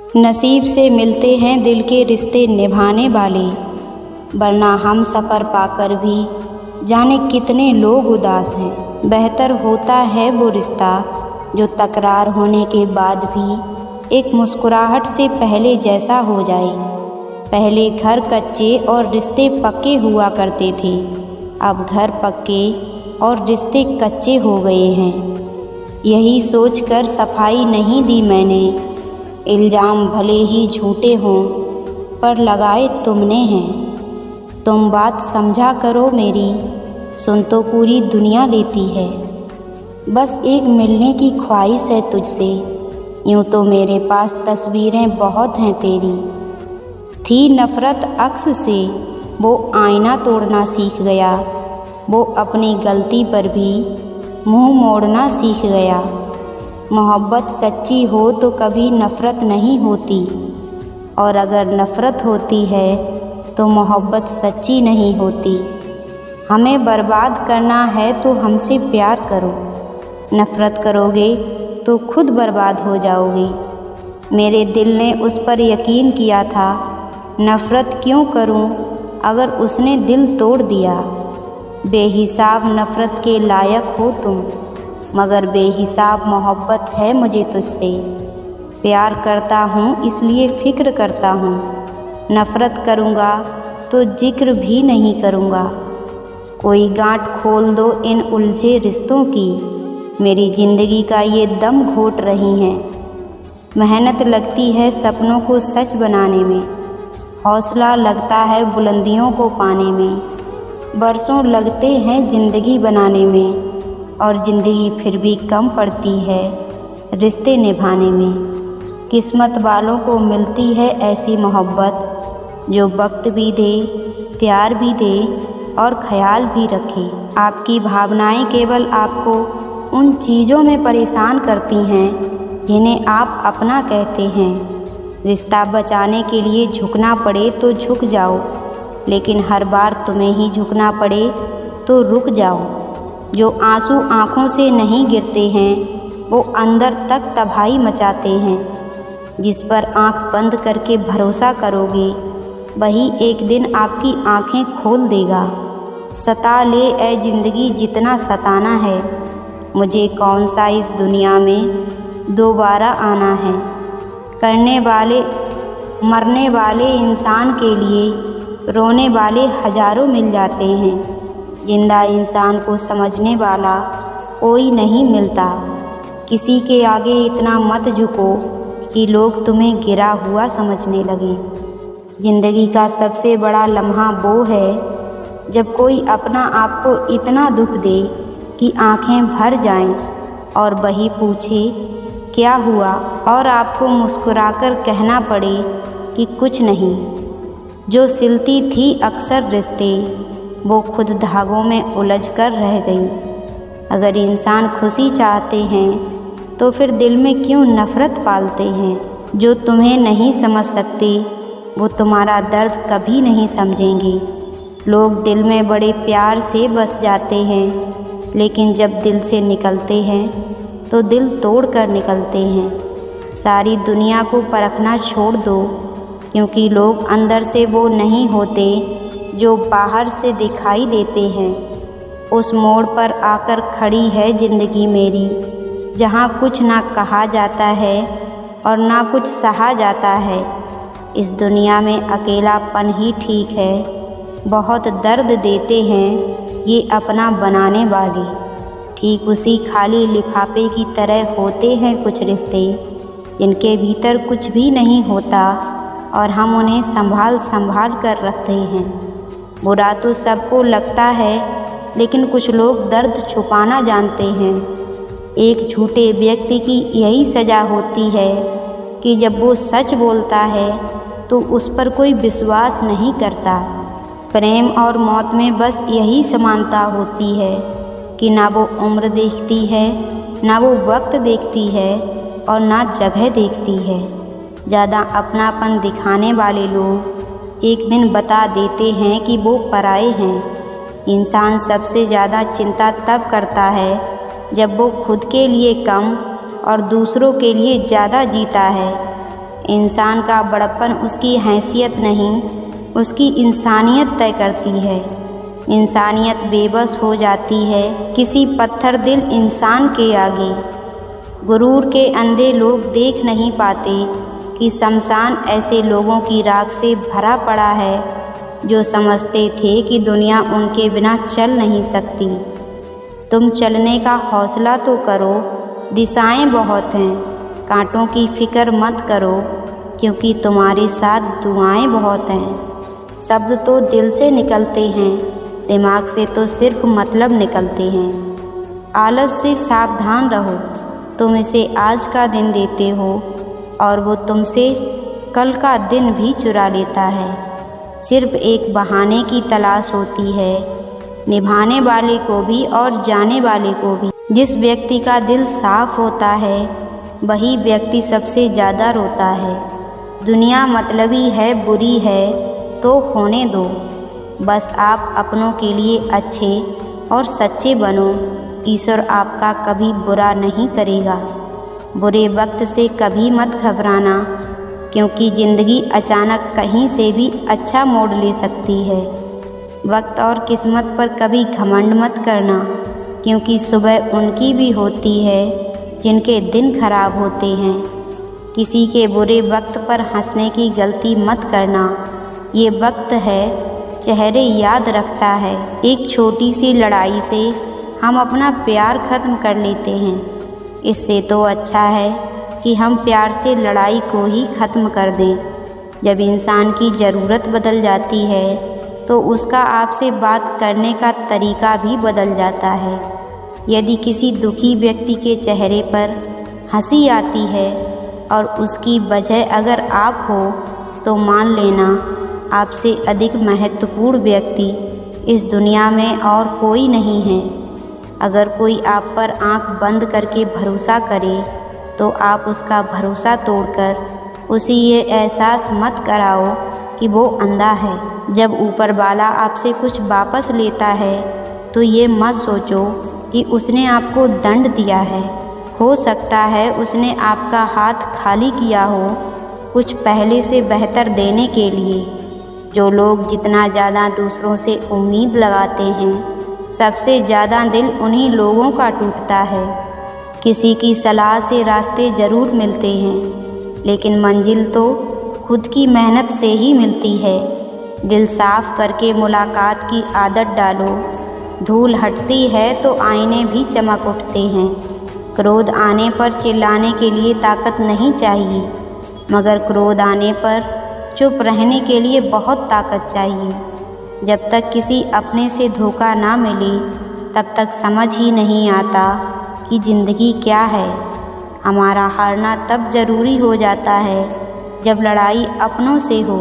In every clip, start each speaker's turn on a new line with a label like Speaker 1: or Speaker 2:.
Speaker 1: नसीब से मिलते हैं दिल के रिश्ते निभाने वाले, वरना हम सफ़र पाकर भी जाने कितने लोग उदास हैं। बेहतर होता है वो रिश्ता जो तकरार होने के बाद भी एक मुस्कुराहट से पहले जैसा हो जाए। पहले घर कच्चे और रिश्ते पक्के हुआ करते थे, अब घर पक्के और रिश्ते कच्चे हो गए हैं। यही सोचकर सफाई नहीं दी मैंने, इल्ज़ाम भले ही झूठे हों पर लगाए तुमने हैं। तुम बात समझा करो मेरी, सुन तो पूरी दुनिया लेती है। बस एक मिलने की ख्वाहिश है तुझसे, यूँ तो मेरे पास तस्वीरें बहुत हैं तेरी। थी नफ़रत अक्स से, वो आईना तोड़ना सीख गया। वो अपनी गलती पर भी मुँह मोड़ना सीख गया। मोहब्बत सच्ची हो तो कभी नफ़रत नहीं होती, और अगर नफ़रत होती है तो मोहब्बत सच्ची नहीं होती। हमें बर्बाद करना है तो हमसे प्यार करो, नफ़रत करोगे तो खुद बर्बाद हो जाओगे। मेरे दिल ने उस पर यकीन किया था, नफ़रत क्यों करूं अगर उसने दिल तोड़ दिया। बेहिसाब नफ़रत के लायक हो तुम, मगर बेहिसाब मोहब्बत है मुझे तुझसे। प्यार करता हूँ इसलिए फ़िक्र करता हूँ, नफ़रत करूँगा तो जिक्र भी नहीं करूँगा। कोई गांठ खोल दो इन उलझे रिश्तों की, मेरी ज़िंदगी का ये दम घोट रही हैं। मेहनत लगती है सपनों को सच बनाने में, हौसला लगता है बुलंदियों को पाने में। बरसों लगते हैं ज़िंदगी बनाने में, और ज़िंदगी फिर भी कम पड़ती है रिश्ते निभाने में। किस्मत वालों को मिलती है ऐसी मोहब्बत जो वक्त भी दे, प्यार भी दे और ख्याल भी रखे। आपकी भावनाएं केवल आपको उन चीज़ों में परेशान करती हैं जिन्हें आप अपना कहते हैं। रिश्ता बचाने के लिए झुकना पड़े तो झुक जाओ, लेकिन हर बार तुम्हें ही झुकना पड़े तो रुक जाओ। जो आंसू आँखों से नहीं गिरते हैं वो अंदर तक तबाही मचाते हैं। जिस पर आँख बंद करके भरोसा करोगे वही एक दिन आपकी आँखें खोल देगा। सता ले ऐ ज़िंदगी जितना सताना है, मुझे कौन सा इस दुनिया में दोबारा आना है। करने वाले मरने वाले इंसान के लिए रोने वाले हज़ारों मिल जाते हैं। जिंदा इंसान को समझने वाला कोई नहीं मिलता। किसी के आगे इतना मत झुको कि लोग तुम्हें गिरा हुआ समझने लगें। ज़िंदगी का सबसे बड़ा लम्हा वो है जब कोई अपना आपको इतना दुख दे कि आंखें भर जाएं और वही पूछे क्या हुआ, और आपको मुस्कुराकर कहना पड़े कि कुछ नहीं। जो सिलती थी अक्सर रिश्ते वो खुद धागों में उलझ कर रह गई। अगर इंसान खुशी चाहते हैं तो फिर दिल में क्यों नफ़रत पालते हैं। जो तुम्हें नहीं समझ सकते वो तुम्हारा दर्द कभी नहीं समझेंगे। लोग दिल में बड़े प्यार से बस जाते हैं, लेकिन जब दिल से निकलते हैं तो दिल तोड़ कर निकलते हैं। सारी दुनिया को परखना छोड़ दो, क्योंकि लोग अंदर से वो नहीं होते जो बाहर से दिखाई देते हैं। उस मोड़ पर आकर खड़ी है ज़िंदगी मेरी, जहाँ कुछ ना कहा जाता है और ना कुछ सहा जाता है। इस दुनिया में अकेलापन ही ठीक है, बहुत दर्द देते हैं ये अपना बनाने वाले। ठीक उसी खाली लिफाफे की तरह होते हैं कुछ रिश्ते, जिनके भीतर कुछ भी नहीं होता और हम उन्हें संभाल संभाल कर रखते हैं। बुरा तो सबको लगता है, लेकिन कुछ लोग दर्द छुपाना जानते हैं। एक झूठे व्यक्ति की यही सज़ा होती है कि जब वो सच बोलता है तो उस पर कोई विश्वास नहीं करता। प्रेम और मौत में बस यही समानता होती है कि ना वो उम्र देखती है, ना वो वक्त देखती है और ना जगह देखती है। ज़्यादा अपनापन दिखाने वाले लोग एक दिन बता देते हैं कि वो पराए हैं। इंसान सबसे ज़्यादा चिंता तब करता है जब वो खुद के लिए कम और दूसरों के लिए ज़्यादा जीता है। इंसान का बड़प्पन उसकी हैसियत नहीं, उसकी इंसानियत तय करती है। इंसानियत बेबस हो जाती है किसी पत्थर दिल इंसान के आगे। गुरूर के अंधे लोग देख नहीं पाते कि शमशान ऐसे लोगों की राख से भरा पड़ा है जो समझते थे कि दुनिया उनके बिना चल नहीं सकती। तुम चलने का हौसला तो करो, दिशाएं बहुत हैं, कांटों की फ़िक्र मत करो क्योंकि तुम्हारे साथ दुआएं बहुत हैं। शब्द तो दिल से निकलते हैं, दिमाग से तो सिर्फ मतलब निकलते हैं। आलस से सावधान रहो, तुम इसे आज का दिन देते हो और वो तुमसे कल का दिन भी चुरा लेता है। सिर्फ एक बहाने की तलाश होती है, निभाने वाले को भी और जाने वाले को भी। जिस व्यक्ति का दिल साफ होता है वही व्यक्ति सबसे ज़्यादा रोता है। दुनिया मतलबी है, बुरी है तो होने दो, बस आप अपनों के लिए अच्छे और सच्चे बनो। ईश्वर आपका कभी बुरा नहीं करेगा। बुरे वक्त से कभी मत घबराना क्योंकि ज़िंदगी अचानक कहीं से भी अच्छा मोड़ ले सकती है। वक्त और किस्मत पर कभी घमंड मत करना क्योंकि सुबह उनकी भी होती है जिनके दिन खराब होते हैं। किसी के बुरे वक्त पर हंसने की गलती मत करना, ये वक्त है चेहरे याद रखता है। एक छोटी सी लड़ाई से हम अपना प्यार ख़त्म कर लेते हैं। इससे तो अच्छा है कि हम प्यार से लड़ाई को ही ख़त्म कर दें। जब इंसान की ज़रूरत बदल जाती है तो उसका आपसे बात करने का तरीका भी बदल जाता है। यदि किसी दुखी व्यक्ति के चेहरे पर हंसी आती है और उसकी वजह अगर आप हो तो मान लेना आपसे अधिक महत्वपूर्ण व्यक्ति इस दुनिया में और कोई नहीं है। अगर कोई आप पर आंख बंद करके भरोसा करे तो आप उसका भरोसा तोड़कर उसे ये एहसास मत कराओ कि वो अंधा है। जब ऊपर वाला आपसे कुछ वापस लेता है तो ये मत सोचो कि उसने आपको दंड दिया है। हो सकता है उसने आपका हाथ खाली किया हो कुछ पहले से बेहतर देने के लिए। जो लोग जितना ज़्यादा दूसरों से उम्मीद लगाते हैं सबसे ज़्यादा दिल उन्हीं लोगों का टूटता है। किसी की सलाह से रास्ते ज़रूर मिलते हैं लेकिन मंजिल तो खुद की मेहनत से ही मिलती है। दिल साफ करके मुलाकात की आदत डालो। धूल हटती है तो आईने भी चमक उठते हैं। क्रोध आने पर चिल्लाने के लिए ताकत नहीं चाहिए, मगर क्रोध आने पर चुप रहने के लिए बहुत ताकत चाहिए। जब तक किसी अपने से धोखा ना मिले तब तक समझ ही नहीं आता कि ज़िंदगी क्या है। हमारा हारना तब ज़रूरी हो जाता है जब लड़ाई अपनों से हो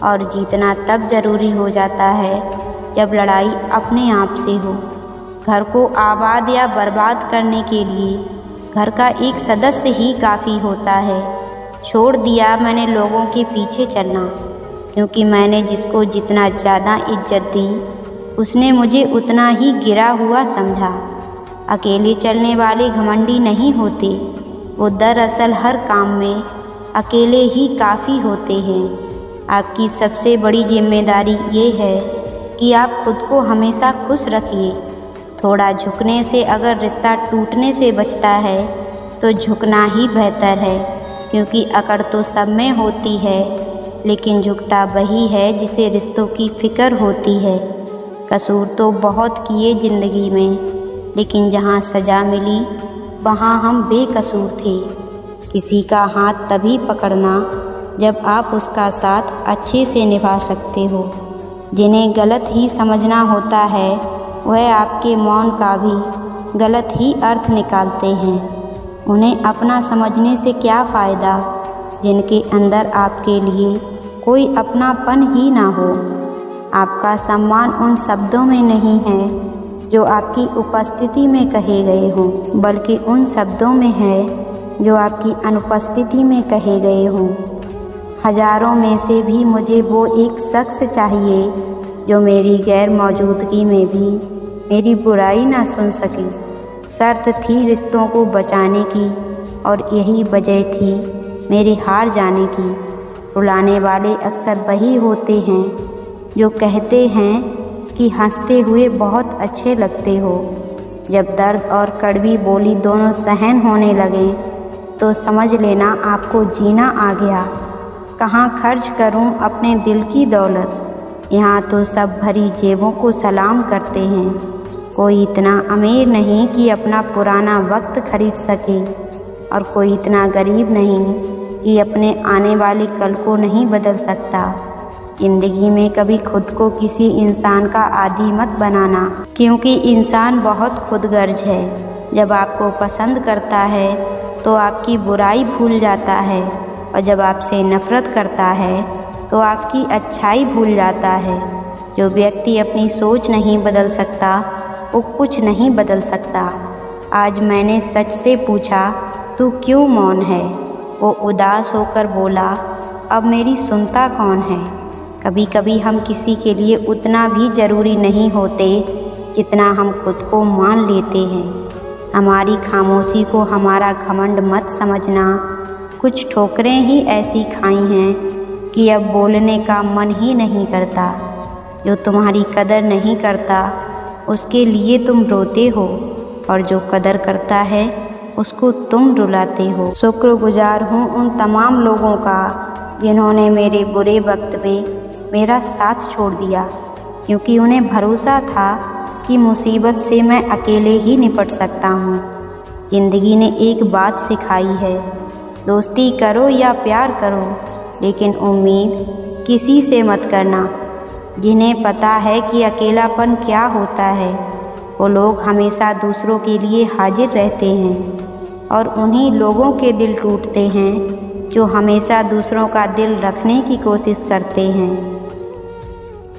Speaker 1: और जीतना तब ज़रूरी हो जाता है जब लड़ाई अपने आप से हो। घर को आबाद या बर्बाद करने के लिए घर का एक सदस्य ही काफ़ी होता है। छोड़ दिया मैंने लोगों के पीछे चलना क्योंकि मैंने जिसको जितना ज़्यादा इज्जत दी उसने मुझे उतना ही गिरा हुआ समझा। अकेले चलने वाले घमंडी नहीं होते, वो दरअसल हर काम में अकेले ही काफ़ी होते हैं। आपकी सबसे बड़ी जिम्मेदारी ये है कि आप खुद को हमेशा खुश रखिए। थोड़ा झुकने से अगर रिश्ता टूटने से बचता है तो झुकना ही बेहतर है क्योंकि अकड़ तो सब में होती है लेकिन झुकता वही है जिसे रिश्तों की फ़िक्र होती है। कसूर तो बहुत किए ज़िंदगी में लेकिन जहाँ सज़ा मिली वहाँ हम बेकसूर थे। किसी का हाथ तभी पकड़ना जब आप उसका साथ अच्छे से निभा सकते हो। जिन्हें गलत ही समझना होता है वह आपके मौन का भी गलत ही अर्थ निकालते हैं। उन्हें अपना समझने से क्या फ़ायदा जिनके अंदर आपके लिए कोई अपनापन ही ना हो। आपका सम्मान उन शब्दों में नहीं है जो आपकी उपस्थिति में कहे गए हों, बल्कि उन शब्दों में है जो आपकी अनुपस्थिति में कहे गए हों। हज़ारों में से भी मुझे वो एक शख्स चाहिए जो मेरी गैर मौजूदगी में भी मेरी बुराई ना सुन सके। शर्त थी रिश्तों को बचाने की और यही वजह थी मेरे हार जाने की। रुलाने वाले अक्सर वही होते हैं जो कहते हैं कि हंसते हुए बहुत अच्छे लगते हो। जब दर्द और कड़वी बोली दोनों सहन होने लगे तो समझ लेना आपको जीना आ गया। कहाँ खर्च करूं अपने दिल की दौलत, यहाँ तो सब भरी जेबों को सलाम करते हैं। कोई इतना अमीर नहीं कि अपना पुराना वक्त खरीद सके, और कोई इतना गरीब नहीं कि अपने आने वाले कल को नहीं बदल सकता। ज़िंदगी में कभी खुद को किसी इंसान का आदी मत बनाना, क्योंकि इंसान बहुत खुदगर्ज है। जब आपको पसंद करता है तो आपकी बुराई भूल जाता है, और जब आपसे नफ़रत करता है तो आपकी अच्छाई भूल जाता है। जो व्यक्ति अपनी सोच नहीं बदल सकता वो कुछ नहीं बदल सकता। आज मैंने सच से पूछा, तू क्यों मौन है? वो उदास होकर बोला, अब मेरी सुनता कौन है? कभी कभी हम किसी के लिए उतना भी ज़रूरी नहीं होते जितना हम खुद को मान लेते हैं। हमारी खामोशी को हमारा घमंड मत समझना। कुछ ठोकरें ही ऐसी खाई हैं कि अब बोलने का मन ही नहीं करता। जो तुम्हारी कदर नहीं करता उसके लिए तुम रोते हो, और जो कदर करता है उसको तुम रुलाते हो। शुक्रगुजार हूँ उन तमाम लोगों का जिन्होंने मेरे बुरे वक्त में मेरा साथ छोड़ दिया, क्योंकि उन्हें भरोसा था कि मुसीबत से मैं अकेले ही निपट सकता हूँ। ज़िंदगी ने एक बात सिखाई है, दोस्ती करो या प्यार करो, लेकिन उम्मीद किसी से मत करना। जिन्हें पता है कि अकेलापन क्या होता है, वो लोग हमेशा दूसरों के लिए हाजिर रहते हैं, और उन्हीं लोगों के दिल टूटते हैं जो हमेशा दूसरों का दिल रखने की कोशिश करते हैं।